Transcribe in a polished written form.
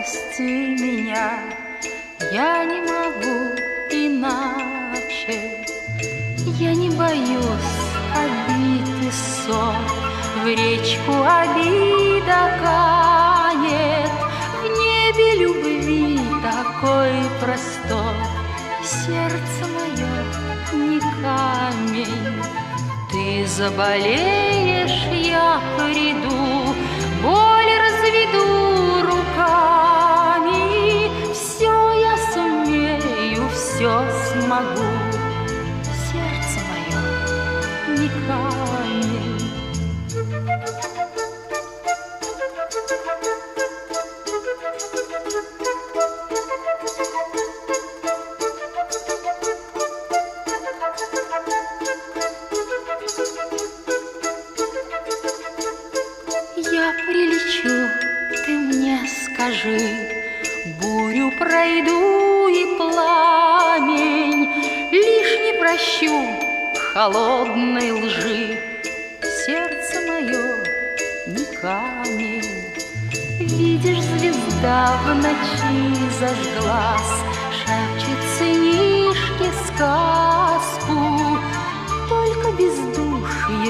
прости меня, я не могу иначе. Я не боюсь обид и ссор, в речку обида канет, в небе любви такой простор. Сердце мое не камень, ты заболеешь, я приду, боль разведу руками. Все я сумею, все смогу, сердце мое не камень. Я прилечу, ты мне скажи, бурю пройду и пламень, лишь не прощу холодной лжи. Сердце мое не камень. Видишь, звезда в ночи зажглась, шепчет сынишке сказку, только бездушье